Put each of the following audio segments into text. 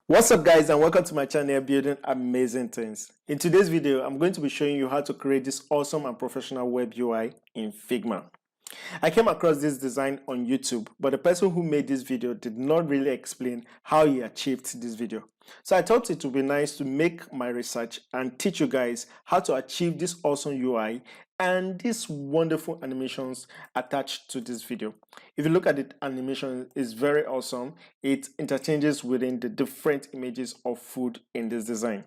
What's up guys, and welcome to my channel Building Amazing Things. In today's video, I'm going to be showing you how to create this awesome and professional web UI in Figma. I came across this design on YouTube, but the person who made this video did not really explain how he achieved this video. So I thought it would be nice to make my research and teach you guys how to achieve this awesome UI and these wonderful animations attached to this video. If you look at the animation, it's very awesome. It interchanges within the different images of food in this design.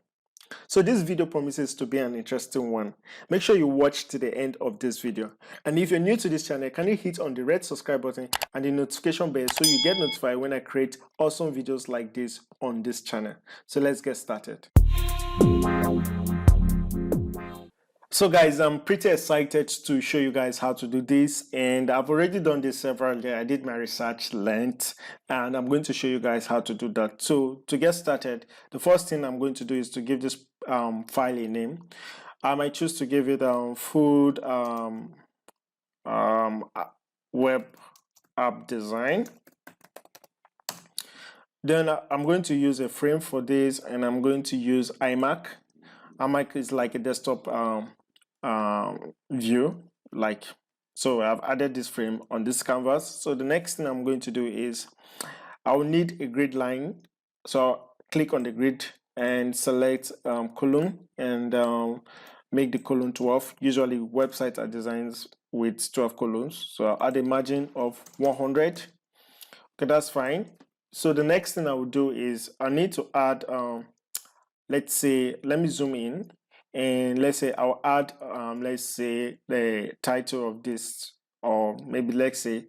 So this video promises to be an interesting one. Make sure you watch to the end of this video. And if you're new to this channel, can you hit on the red subscribe button and the notification bell so you get notified when I create awesome videos like this on this channel. So let's get started. So guys, I'm pretty excited to show you guys how to do this, and I've already done this several days. I did my research length and I'm going to show you guys how to do that. So to get started, the first thing I'm going to do is to give this file a name. I might choose to give it food web app design. Then I'm going to use a frame for this, and I'm going to use iMac. iMac is like a desktop view, so I've added this frame on this canvas. So the next thing I'm going to do is I'll need a grid line. So I'll click on the grid and select column and make the column 12. Usually websites are designed with 12 columns, so I'll add a margin of 100. Okay, that's fine. So the next thing I will do is I need to add let's say, let me zoom in, and let's say I'll add let's say the title of this, or maybe let's say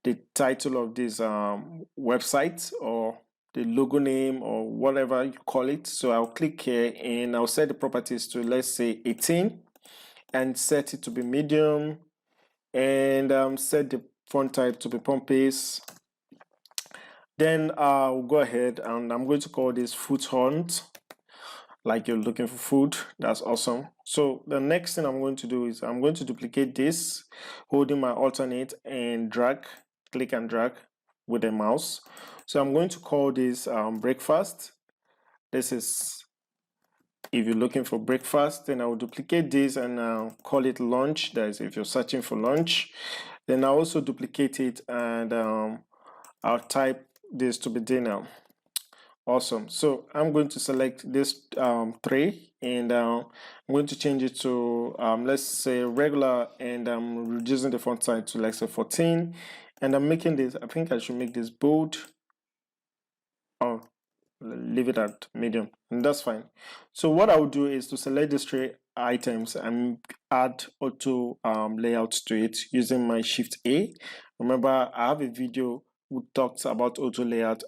the title of this website, or the logo name, or whatever you call it. So I'll click here and I'll set the properties to, let's say, 18, and set it to be medium, and set the font type to be Pompous. Then I'll go ahead and I'm going to call this food hunt, like you're looking for food. That's awesome. So the next thing I'm going to do is I'm going to duplicate this, holding my alternate, and drag, click and drag with the mouse. So I'm going to call this breakfast. This is, if you're looking for breakfast, then I will duplicate this and call it lunch. That is if you're searching for lunch. Then I also duplicate it and I'll type this to be dinner. Awesome. So I'm going to select this tray, and I'm going to change it to let's say regular, and I'm reducing the font size to, let's say, 14, and I'm making this, I think I should make this bold, or leave it at medium, and that's fine. So what I will do is to select these three items and add auto layout to it using my Shift A. Remember, I have a video who talks about auto layout.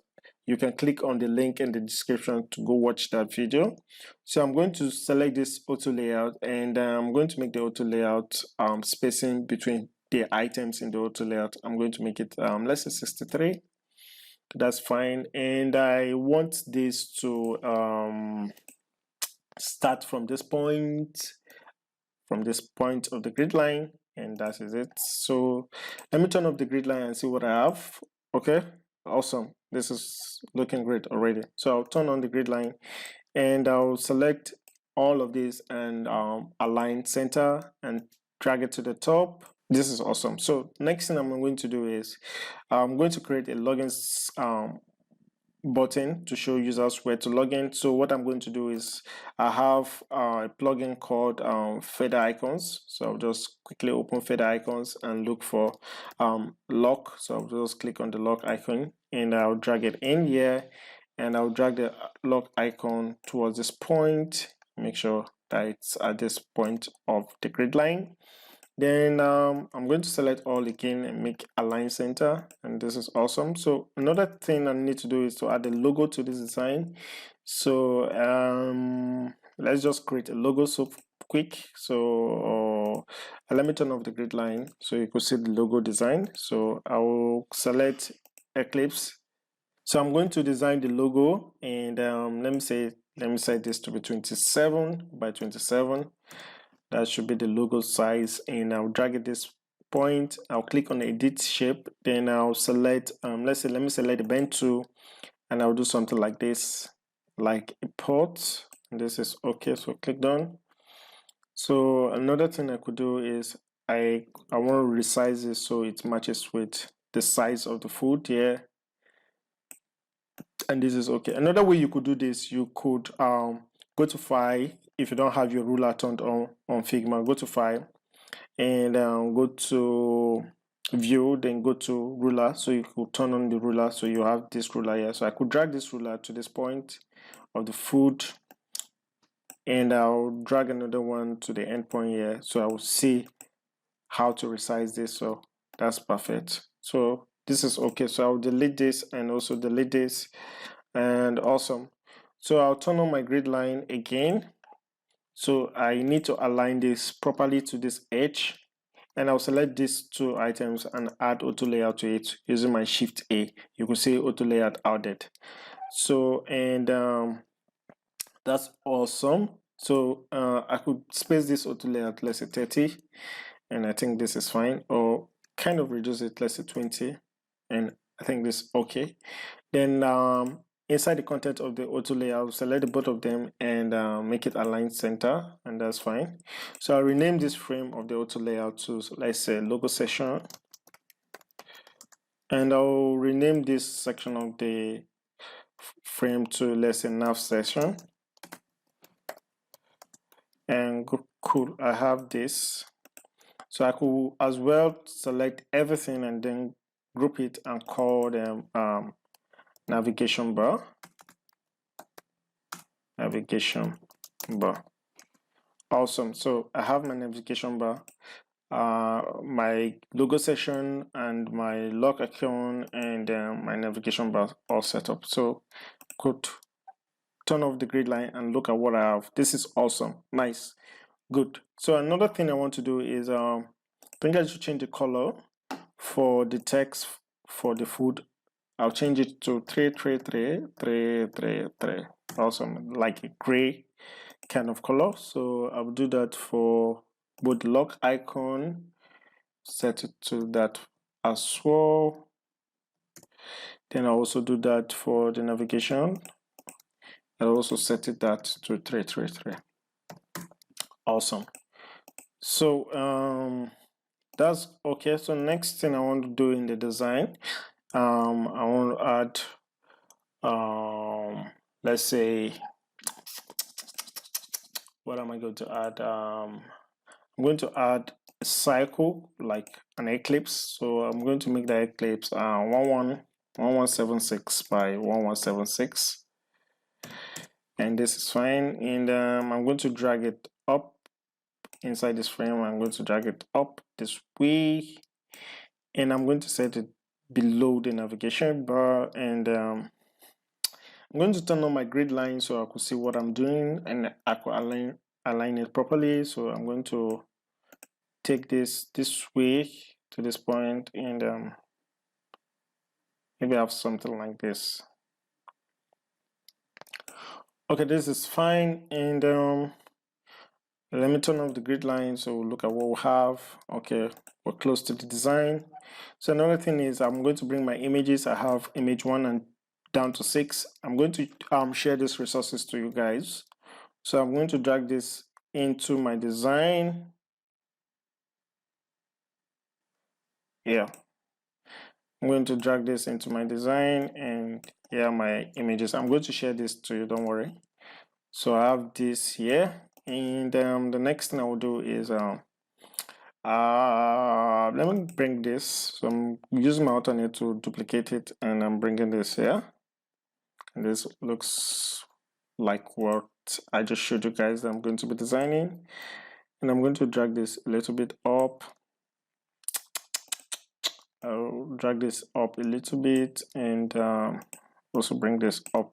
You can click on the link in the description to go watch that video. So I'm going to select this auto layout, and I'm going to make the auto layout spacing between the items in the auto layout. I'm going to make it let's say 63. That's fine. And I want this to start from this point of the grid line, and that is it. So let me turn off the grid line and see what I have. Okay, awesome. This is looking great already. So I'll turn on the grid line and I'll select all of these and align center and drag it to the top. This is awesome. So next thing I'm going to do is I'm going to create a login button to show users where to log in. So what I'm going to do is I have a plugin called Feather Icons. So I'll just quickly open Feather Icons and look for lock. So I'll just click on the lock icon and I'll drag it in here, and I'll drag the lock icon towards this point. Make sure that it's at this point of the grid line. Then I'm going to select all again and make align center, and this is awesome. So another thing I need to do is to add a logo to this design. So let's just create a logo so quick. So let me turn off the grid line so you can see the logo design. So I will select Eclipse. So I'm going to design the logo, and let me set this to be 27 by 27. That should be the logo size, and I'll drag it this point. I'll click on edit shape, then I'll select let me select the bend tool, and I'll do something like this. like a pot, and this is okay, so click done. So another thing I could do is I want to resize it so it matches with the size of the food here, and this is okay. Another way you could do this, you could go to file. If you don't have your ruler turned on Figma, go to file and go to view, then go to ruler. So you could turn on the ruler, so you have this ruler here. So I could drag this ruler to this point of the food, and I'll drag another one to the end point here, so I will see how to resize this. So that's perfect. So this is okay. So I'll delete this and also delete this, and awesome. So I'll turn on my grid line again. So I need to align this properly to this edge, and I'll select these two items and add auto layout to it using my shift A. You can see auto layout added. So, and that's awesome. So I could space this auto layout, let's say 30, and I think this is fine, or kind of reduce it, let's say 20, and I think this is okay. Then inside the content of the auto layout, select the both of them and make it align center, and that's fine. So I'll rename this frame of the auto layout to, let's say, logo section, and I'll rename this section of the frame to, let's say, nav section. And cool, I have this. So I could as well select everything and then group it and call them navigation bar. Navigation bar. Awesome. So I have my navigation bar, my logo section, and my lock icon, and my navigation bar all set up. So could turn off the grid line and look at what I have. This is awesome. Nice. Good. So another thing I want to do is I think I should change the color for the text for the food. I'll change it to 333. Awesome, like a gray kind of color. So I'll do that for both lock icon, set it to that as well. Then I'll also do that for the navigation. I'll also set it that to 333. Awesome. So that's okay. So next thing I want to do in the design, I want to add let's say, what am I going to add? I'm going to add a cycle, like an eclipse. So I'm going to make the eclipse 1176 by 1176, and this is fine. And I'm going to drag it up inside this frame. I'm going to drag it up this way, and I'm going to set it below the navigation bar, and I'm going to turn on my grid line so I could see what I'm doing and I could align it properly. So I'm going to take this way to this point, and maybe I have something like this. Okay, this is fine. And let me turn off the grid line so we'll look at what we have. Okay, we're close to the design. So another thing is I'm going to bring my images. I have image 1 and down to 6. I'm going to share these resources to you guys. So I'm going to drag this into my design. Yeah, I'm going to drag this into my design, and yeah, my images. I'm going to share this to you, don't worry. So I have this here, and the next thing I will do is let me bring this. So I'm using my alternate to duplicate it, and I'm bringing this here, and this looks like what I just showed you guys that I'm going to be designing. And I'm going to drag this a little bit up. I'll drag this up a little bit, and also bring this up.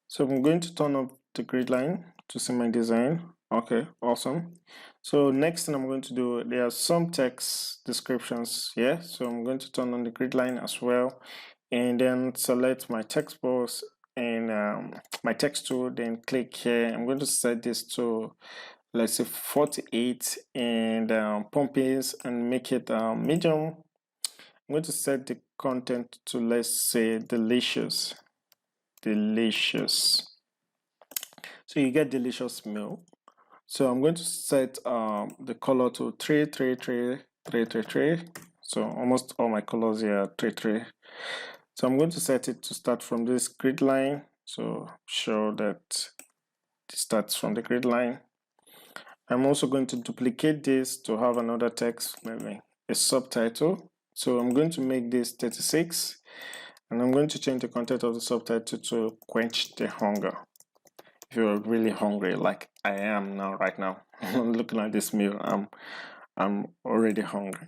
So I'm going to turn up the grid line to see my design. Okay, awesome. So next thing I'm going to do, there are some text descriptions here. So I'm going to turn on the grid line as well, and then select my text box and my text tool, then click here. I'm going to set this to, let's say, 48, and pumpings, and make it medium. I'm going to set the content to, let's say, delicious. So you get delicious meal. So I'm going to set the color to 333 So almost all my colors here are 33. So I'm going to set it to start from this grid line. So show that it starts from the grid line. I'm also going to duplicate this to have another text, maybe a subtitle. So I'm going to make this 36, and I'm going to change the content of the subtitle to quench the hunger. If you're really hungry, like I am now, right now, I'm looking at this meal, I'm already hungry.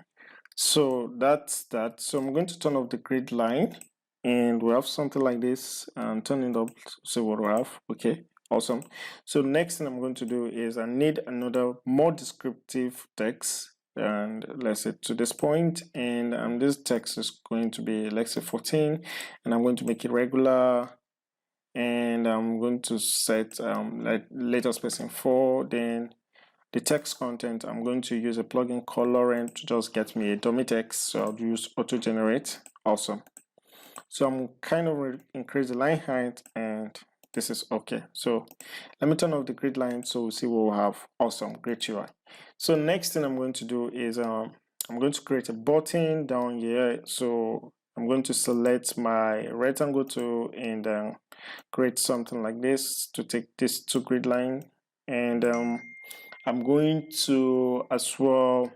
So that's that. So I'm going to turn off the grid line, and we have something like this, and turn it up to see what we have. Okay, awesome. So next thing I'm going to do is I need another more descriptive text, and let's say to this point, and this text is going to be, let's say, 14, and I'm going to make it regular, and I'm going to set letter spacing 4. Then the text content, I'm going to use a plugin called Lorem to just get me a dummy text. So I'll use auto generate. Awesome. So I'm kind of increase the line height, and this is okay. So let me turn off the grid line so we'll see what we have. Awesome, great UI. So next thing I'm going to do is I'm going to create a button down here. So I'm going to select my rectangle tool and create something like this to take this to grid line, and I'm going to as well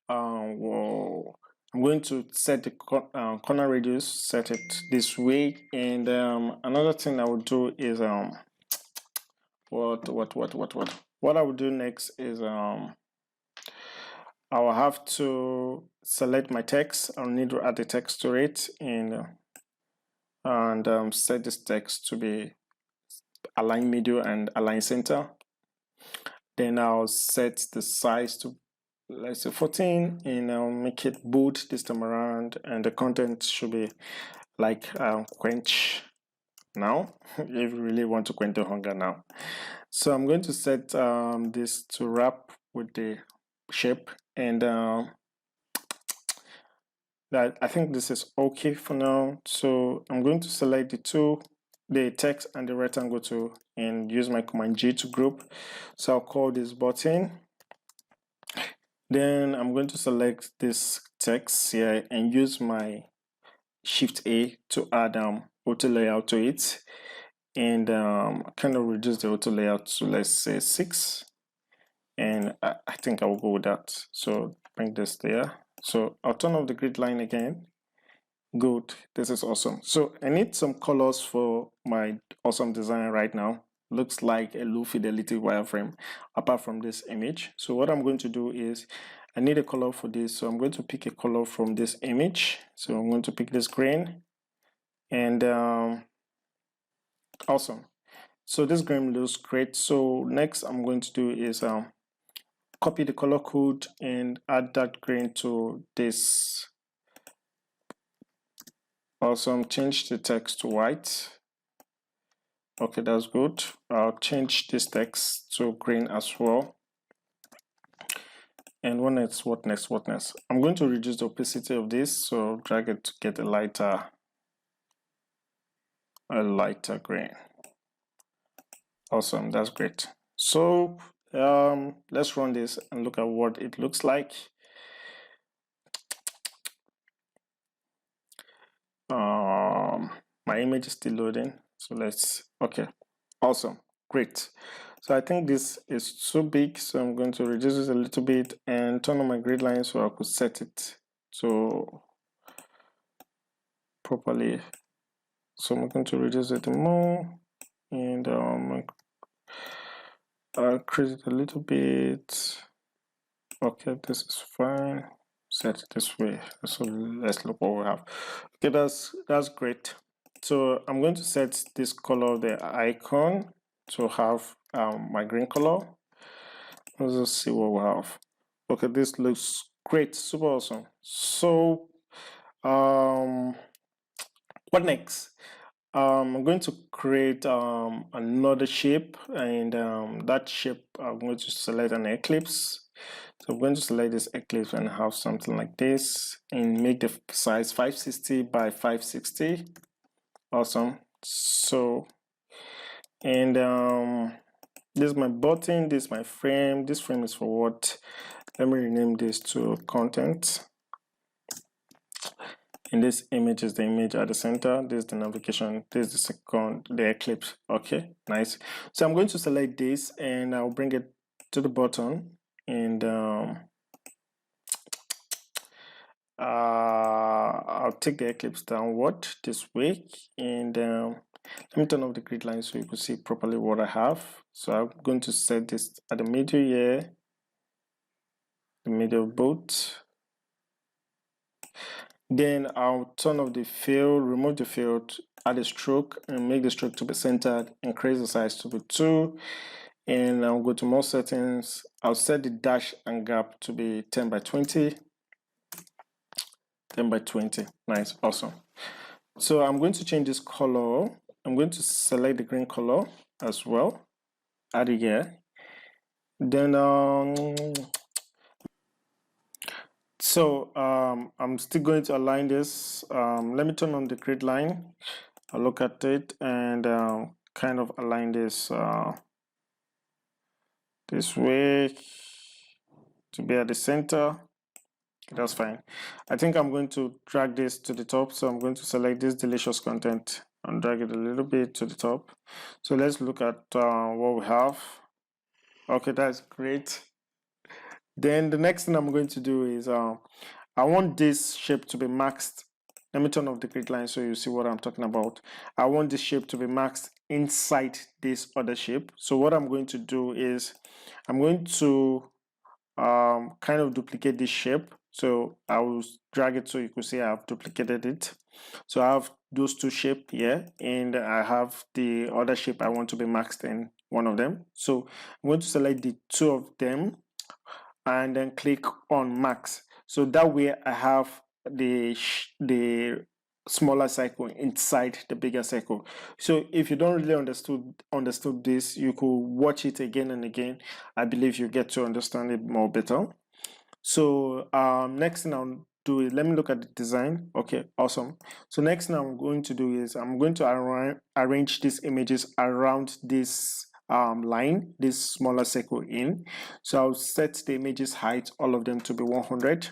I'm going to set the corner radius, set it this way, and another thing I will do is what I will do next is I will have to select my text. I'll need to add the text to it, and set this text to be align middle and align center. Then I'll set the size to, let's say, 14, and I'll make it bold this time around, and the content should be like quench now if you really want to quench the hunger now. So I'm going to set this to wrap with the shape, and that I think this is okay for now. So I'm going to select the text and the rectangle tool, and use my Command G to group. So I'll call this button. Then I'm going to select this text here and use my Shift A to add auto layout to it, and kind of reduce the auto layout to, let's say, 6, and I think I will go with that. So bring this there. So I'll turn off the grid line again. Good, this is awesome. So I need some colors for my awesome design right now. Looks like a low fidelity wireframe apart from this image. So what I'm going to do is I need a color for this. So I'm going to pick a color from this image. So I'm going to pick this green, and awesome. So this green looks great. So next I'm going to do is copy the color code and add that green to this. Awesome, change the text to white. Okay, that's good. I'll change this text to green as well. And what next? I'm going to reduce the opacity of this, so drag it to get a lighter green. Awesome, that's great. So let's run this and look at what it looks like. My image is still loading, so okay, awesome, great. So I think this is too big, so I'm going to reduce it a little bit and turn on my grid line so I could set it to properly. So I'm going to reduce it more, and I'll increase it a little bit. Okay, this is fine. Set it this way. So let's look what we have. Okay, that's great. So I'm going to set this color of the icon to have my green color. Let's just see what we have. Okay, this looks great, super awesome. So what next? I'm going to create another shape, and that shape I'm going to select an eclipse. So I'm going to select this eclipse and have something like this, and make the size 560 by 560. Awesome. So And this is my button, this is my frame. This frame is for what? Let me rename this to content. And this image is the image at the center. This is the navigation. This is the second, the eclipse. Okay, nice. So I'm going to select this and I'll bring it to the bottom, and I'll take the eclipse downward this way, and let me turn off the grid line so you can see properly what I have. So I'm going to set this at the middle here, the middle boat. Then I'll turn off the fill, remove the fill, add a stroke, and make the stroke to be centered, increase the size to be 2. And I'll go to more settings. I'll set the dash and gap to be 10 by 20. 10 by 20. Nice, awesome. So I'm going to change this color. I'm going to select the green color as well. Add it here. Then I'm still going to align this. Let me turn on the grid line. I'll look at it and kind of align this this way to be at the center. That's fine. I think I'm going to drag this to the top. So I'm going to select this delicious content and drag it a little bit to the top. So let's look at what we have. Okay, that's great. Then the next thing I'm going to do is I want this shape to be maxed. Let me turn off the grid line so you see what I'm talking about. I want this shape to be maxed inside this other shape. So what I'm going to do is I'm going to kind of duplicate this shape. So I will drag it so you can see I've duplicated it. So I have those two shapes here, and I have the other shape I want to be maxed in one of them. So I'm going to select the two of them and then click on max. So that way I have the smaller circle inside the bigger circle. So if you don't really understood this, you could watch it again and again. I believe you get to understand it more better. So next thing I'll do is let me look at the design. Okay, awesome. So next thing I'm going to do is I'm going to arrange these images around this line, this smaller circle in. So I'll set the images height, all of them, to be 100.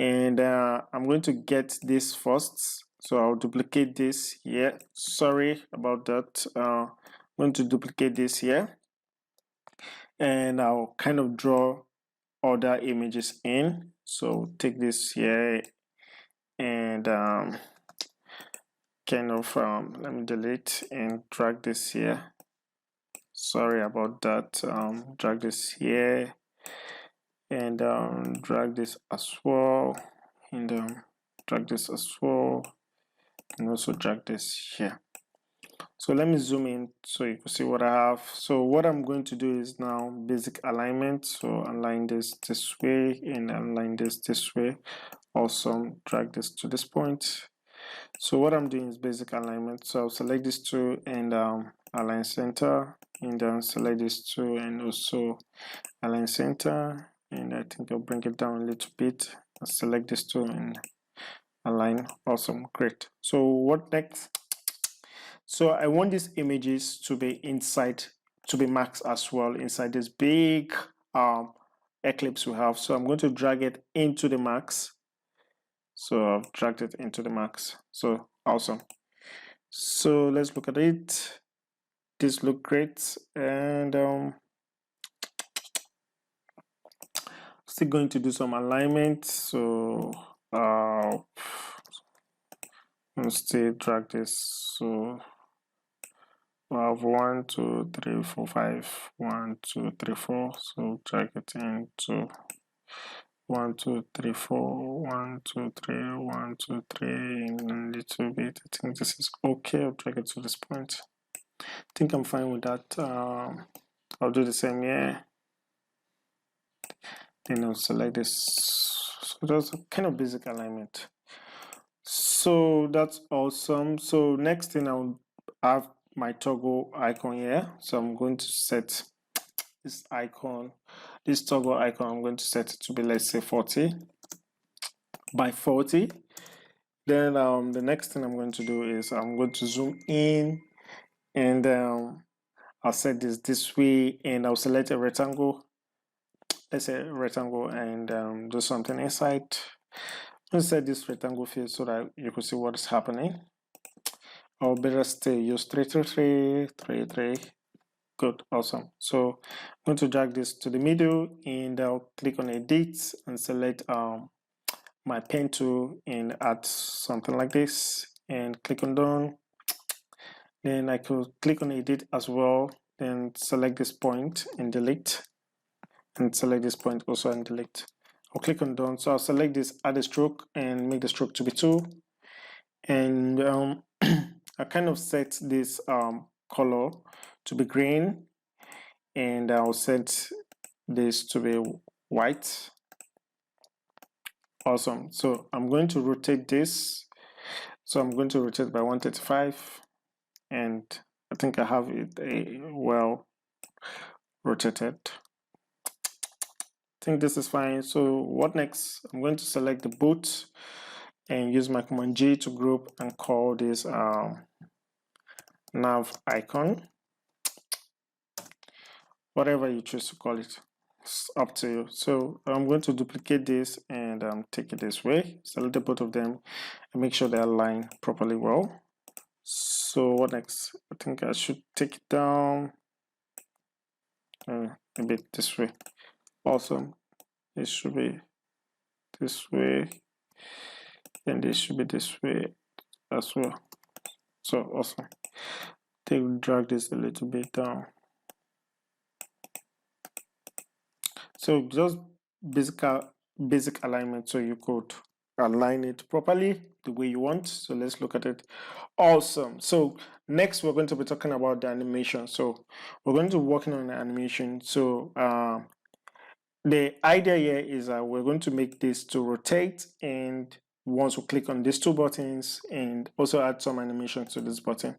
And I'm going to get this first. So I'll duplicate this here. Sorry about that. I'm going to duplicate this here. And I'll kind of draw other images in. So take this here and kind of let me delete and drag this here. Sorry about that. Drag this here and drag this as well, and drag this as well, and also drag this here. So let me zoom in so you can see what I have. So what I'm going to do is now basic alignment. So align this way and align this way. Awesome. Drag this to this point. So what I'm doing is basic alignment. So I'll select these two and align center, and then select these two and also align center. And I think I'll bring it down a little bit. I'll select these two and align. Awesome. Great. So what next? So I want these images to be inside, to be maxed as well inside this big eclipse we have. So I'm going to drag it into the max. So I've dragged it into the max. So awesome. So let's look at it. This look great, and still going to do some alignment. So I'll still drag this. So we have 1, 2, 3, 4, 5. 1, 2, 3, 4. So drag it into 1, 2, 3, 4. 1, 2, 3. 1, 2, 3. And a little bit. I think this is okay. I'll drag it to this point. I think I'm fine with that. I'll do the same here. Then I'll select this. So that's a kind of basic alignment. So that's awesome. So next thing, I'll have my toggle icon here. So I'm going to set this icon, this toggle icon, I'm going to set it to be, let's say, 40 by 40. Then the next thing I'm going to do is I'm going to zoom in and I'll set this way, and I'll select a rectangle. Let's say rectangle, and do something inside. Let's set this rectangle field so that you can see what is happening. Or better still, use 333, 33. Good, awesome. So I'm going to drag this to the middle, and I'll click on edit and select my pen tool and add something like this, and click on done. Then I could click on edit as well, then select this point and delete, and select this point also and delete. I'll click on done. So I'll select this, add a stroke, and make the stroke to be 2. And I kind of set this color to be green, and I'll set this to be white. Awesome. So I'm going to rotate this. So I'm going to rotate by 135, and I think I have it well rotated. I think this is fine. So what next? I'm going to select the boot and use my Command G to group and call this nav icon. Whatever you choose to call it, it's up to you. So I'm going to duplicate this and take it this way. Select the both of them and make sure they align properly well. So what next? I think I should take it down a bit this way. Awesome. It should be this way, and this should be this way as well. So awesome. Drag this a little bit down. So just basic alignment, so you could align it properly the way you want. So let's look at it. Awesome. So next we're going to be talking about the animation. So we're going to be working on the animation. So the idea here is that we're going to make this to rotate, and once we click on these 2 buttons, and also add some animation to this button.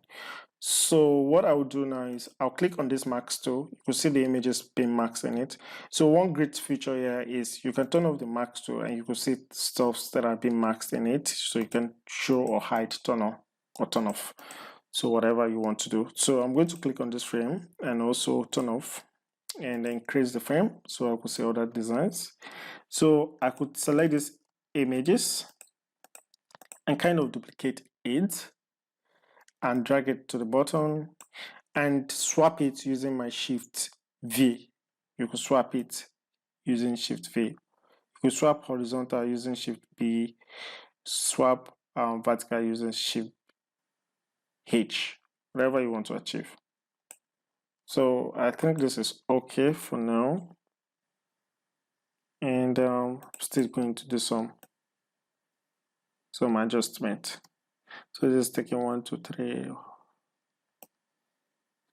So what I will do now is I'll click on this max tool. You can see the images being maxed in it. So one great feature here is you can turn off the max tool, and you can see stuffs that are being maxed in it. So you can show or hide, turn on or turn off. So whatever you want to do. So I'm going to click on this frame and also turn off, and then increase the frame so I could see other designs. So I could select these images and kind of duplicate it and drag it to the bottom and swap it using my Shift V. You could swap it using Shift V. You could swap horizontal using Shift B, swap vertical using Shift H, whatever you want to achieve. So I think this is okay for now, and I'm still going to do some adjustment. So just taking 1, 2, 3.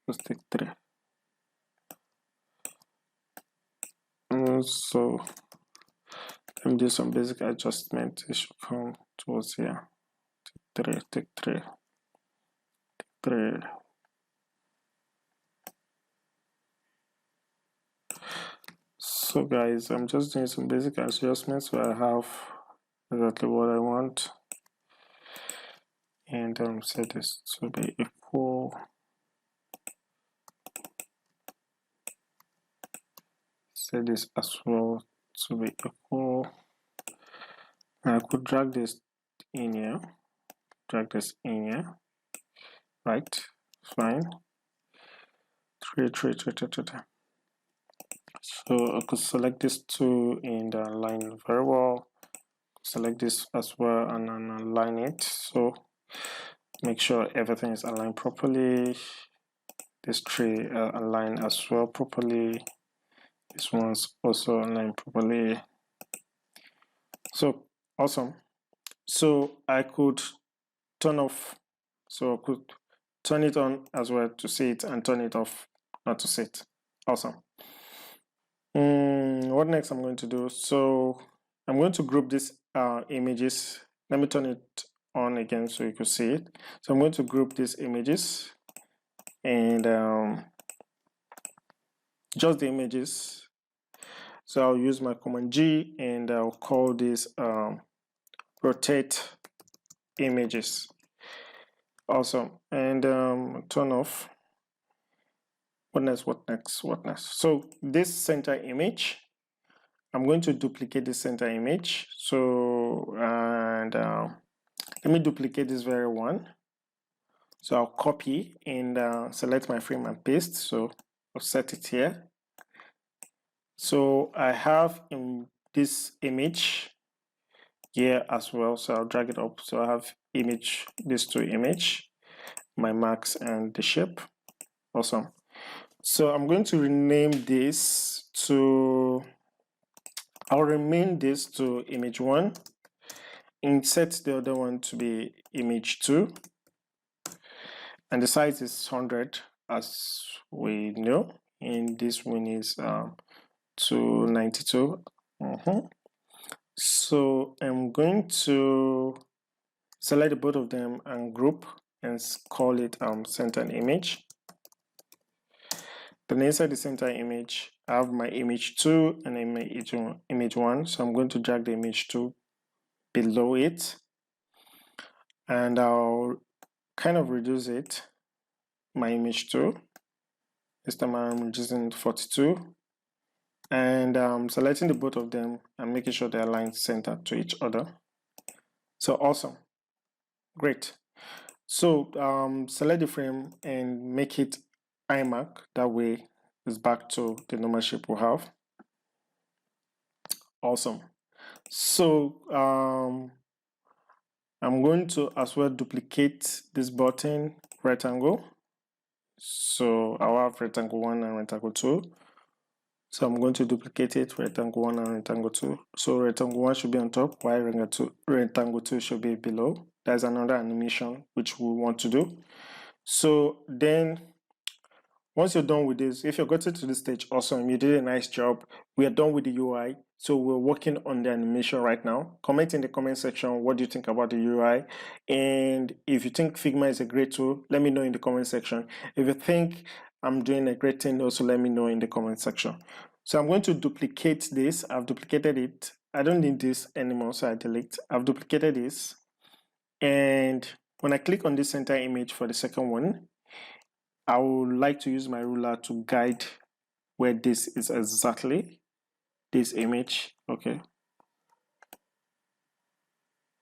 Let's take 3. So let me do some basic adjustment. It should come towards here. Take 3. 3. So guys, I'm just doing some basic adjustments so I have exactly what I want, and set this to be equal. Set this as well to be equal. And I could drag this in here. Right? Fine. 3, 3, 3, 3, 3, 3. So I could select this 2 and align very well. Select this as well and align it. So make sure everything is aligned properly. This 3 align as well properly. This one's also aligned properly. So awesome. So I could turn off. So I could turn it on as well to see it, and turn it off not to see it. Awesome. What next I'm going to do? So I'm going to group these images. Let me turn it on again so you can see it. So I'm going to group these images, and just the images. So I'll use my Command G, and I'll call this rotate images. Awesome. And turn off. What next? What next? What next? So this center image, I'm going to duplicate the center image. So, and let me duplicate this very one. So I'll copy and select my frame and paste. So I'll set it here. So I have in this image here as well. So I'll drag it up. So I have image, these two image, my marks and the shape. Awesome. So I'm going to rename this to, I'll rename this to image 1 and set the other one to be image 2. And the size is 100 as we know. And this one is 292. So I'm going to select both of them and group and call it center image. Then inside the center image, I have my image 2 and image 1. So I'm going to drag the image 2 below it. And I'll kind of reduce it, my image 2. This time I'm reducing 42. And selecting the both of them and making sure they're aligned center to each other. So awesome. Great. So select the frame and make it iMac. That way it's back to the normal shape we have. Awesome. So I'm going to as well duplicate this button rectangle. So I'll have rectangle 1 and rectangle 2. So I'm going to duplicate it, rectangle 1 and rectangle 2. So rectangle 1 should be on top, while rectangle 2 should be below. There's another animation which we want to do. So then, once you're done with this, if you've gotten to this stage, awesome, you did a nice job. We are done with the UI. So we're working on the animation right now. Comment in the comment section, what do you think about the UI? And if you think Figma is a great tool, let me know in the comment section. If you think I'm doing a great thing, also let me know in the comment section. So I'm going to duplicate this. I've duplicated it. I don't need this anymore, so I delete. I've duplicated this. And when I click on this center image for the second one, I would like to use my ruler to guide where this is exactly, this image. Okay.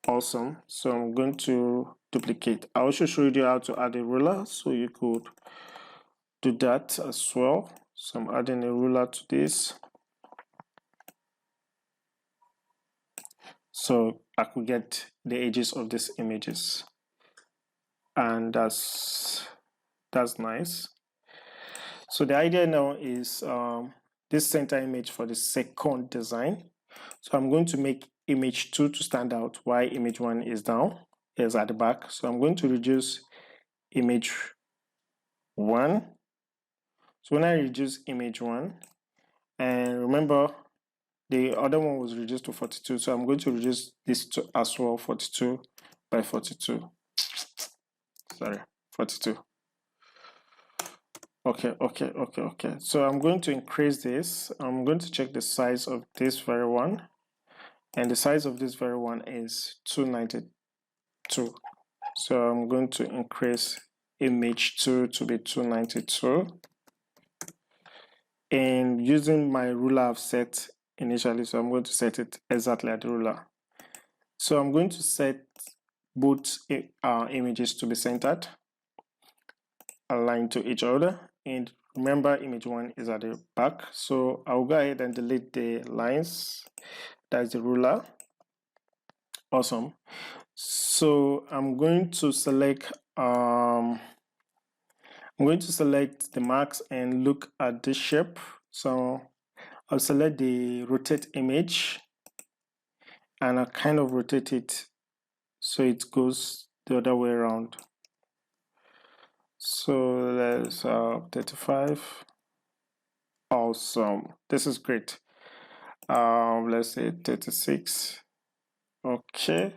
Awesome. So I'm going to duplicate. I also showed you how to add a ruler, so you could do that as well. So I'm adding a ruler to this. So I could get the edges of these images. And that's nice. So the idea now is this center image for the second design. So I'm going to make image 2 to stand out while image 1 is down, is at the back. So I'm going to reduce image 1. So when I reduce image 1, and remember the other one was reduced to 42, so I'm going to reduce this to as well, 42 by 42. Sorry, 42. Okay. So I'm going to increase this. I'm going to check the size of this very one. And the size of this very one is 292. So I'm going to increase image 2 to be 292. And using my ruler I've set initially, so I'm going to set it exactly at the ruler. So I'm going to set both images to be centered, aligned to each other. And remember, image 1 is at the back. So I'll go ahead and delete the lines. That's the ruler. Awesome. So I'm going to select the marks and look at the shape. So I'll select the rotate image and I'll kind of rotate it so it goes the other way around. So let's 35. Awesome. This is great. Let's say 36. Okay.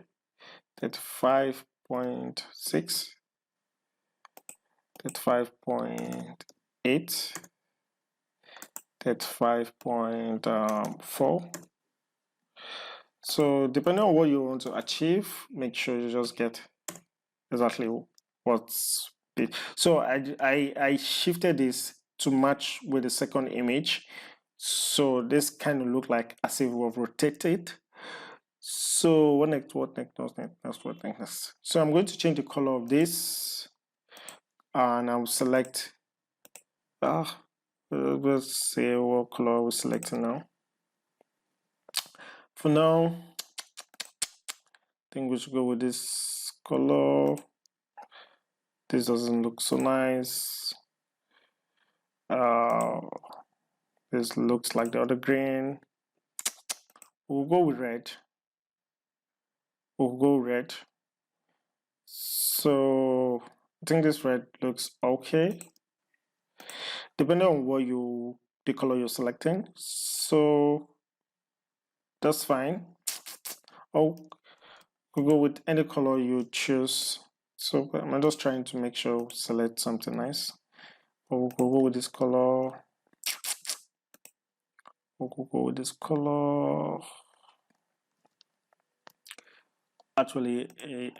35.6. 35.8. 35.4. So depending on what you want to achieve, make sure you just get exactly what's big. So I shifted this to match with the second image. So this kind of look like as if we've rotated. So what next? What next? So I'm going to change the color of this, and I'll select. Let's see what color we're selecting now. For now, I think we should go with this color. This doesn't look so nice. This looks like the other green. We'll go with red. So I think this red looks okay, depending on the color you're selecting. So that's fine. I'll go with any color you choose. So I'm just trying to make sure select something nice. We'll go with this color. We'll go with this color. Actually,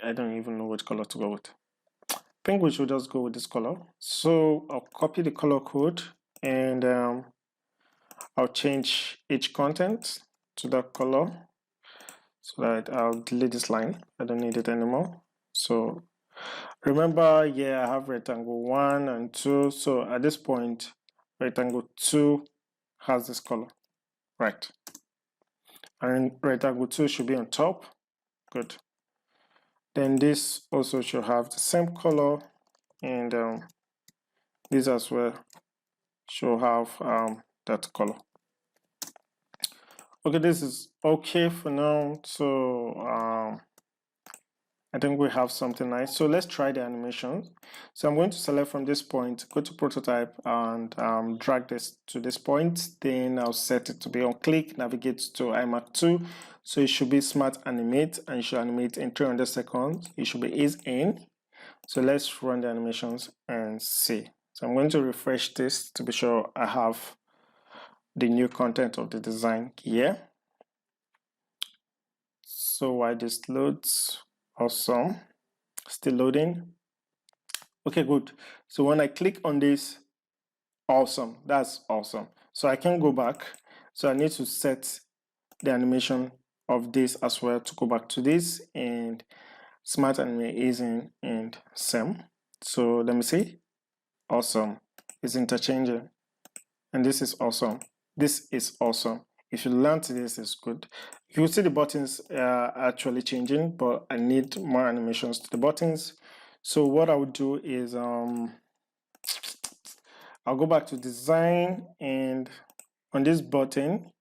I don't even know which color to go with. I think we should just go with this color. So I'll copy the color code, and I'll change each content to that color so that I'll delete this line. I don't need it anymore. So remember, yeah, I have rectangle 1 and 2. So at this point, rectangle 2 has this color, right? And rectangle 2 should be on top. Good. Then this also should have the same color, and this as well should have that color. Okay, this is okay for now. So I think we have something nice. So let's try the animation. So I'm going to select from this point, go to prototype, and drag this to this point. Then I'll set it to be on click, navigate to iMac 2. So it should be smart animate, and you should animate in 300 seconds. It should be ease in. So let's run the animations and see. So I'm going to refresh this to be sure I have the new content of the design here. So while this loads, awesome, still loading. Okay, good. So when I click on this, awesome, that's awesome. So I can go back. So I need to set the animation of this as well to go back to this, and smart animate is in and same. So let me see. Awesome. It's interchanging, and this is awesome. This is awesome. If you learn this, is good. You will see the buttons actually changing, but I need more animations to the buttons. So what I would do is I'll go back to design, and on this button,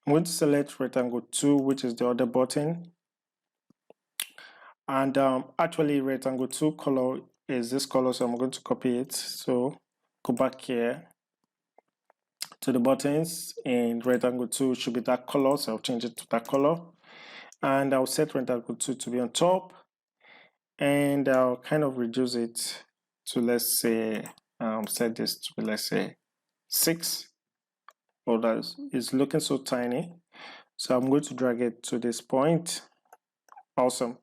I'm going to select rectangle 2, which is the other button. And actually rectangle 2 color is this color, so I'm going to copy it. So go back here to the buttons, and rectangle 2 should be that color, so I'll change it to that color, and I'll set rectangle 2 to be on top, and I'll kind of reduce it to, let's say, set this to be, let's say, 6. Oh, that is looking so tiny, so I'm going to drag it to this point. Awesome.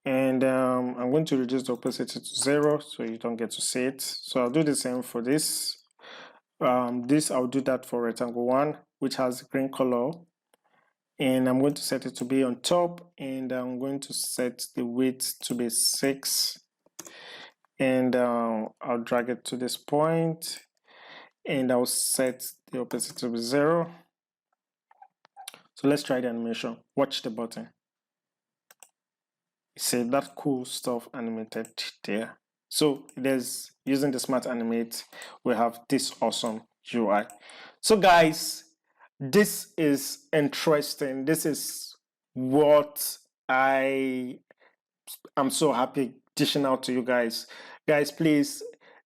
And I'm going to reduce the opacity to 0 so you don't get to see it. So I'll do the same for this. I'll do that for rectangle 1, which has green color, and I'm going to set it to be on top, and I'm going to set the width to be 6, and I'll drag it to this point, and I'll set the opacity to be 0. So let's try the animation. Watch the button. See that cool stuff animated there. So there's, using the smart animate, we have this awesome UI. So guys, this is interesting. This is what I'm so happy dishing out to you guys. Guys, please,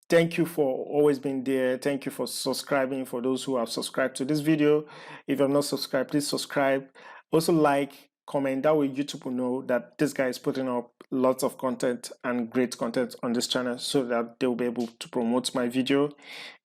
thank you for always being there. Thank you for subscribing. For those who have subscribed to this video, if you have not subscribed, please subscribe. Also like, comment, that way YouTube will know that this guy is putting up lots of content and great content on this channel, so that they'll be able to promote my video.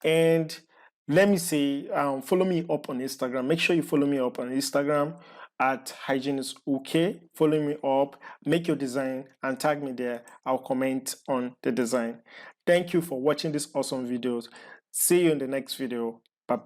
And let me say, follow me up on Instagram. Make sure you follow me up on Instagram at hygienist.uk. Follow me up, make your design, and tag me there. I'll comment on the design. Thank you for watching these awesome videos. See you in the next video. Bye bye.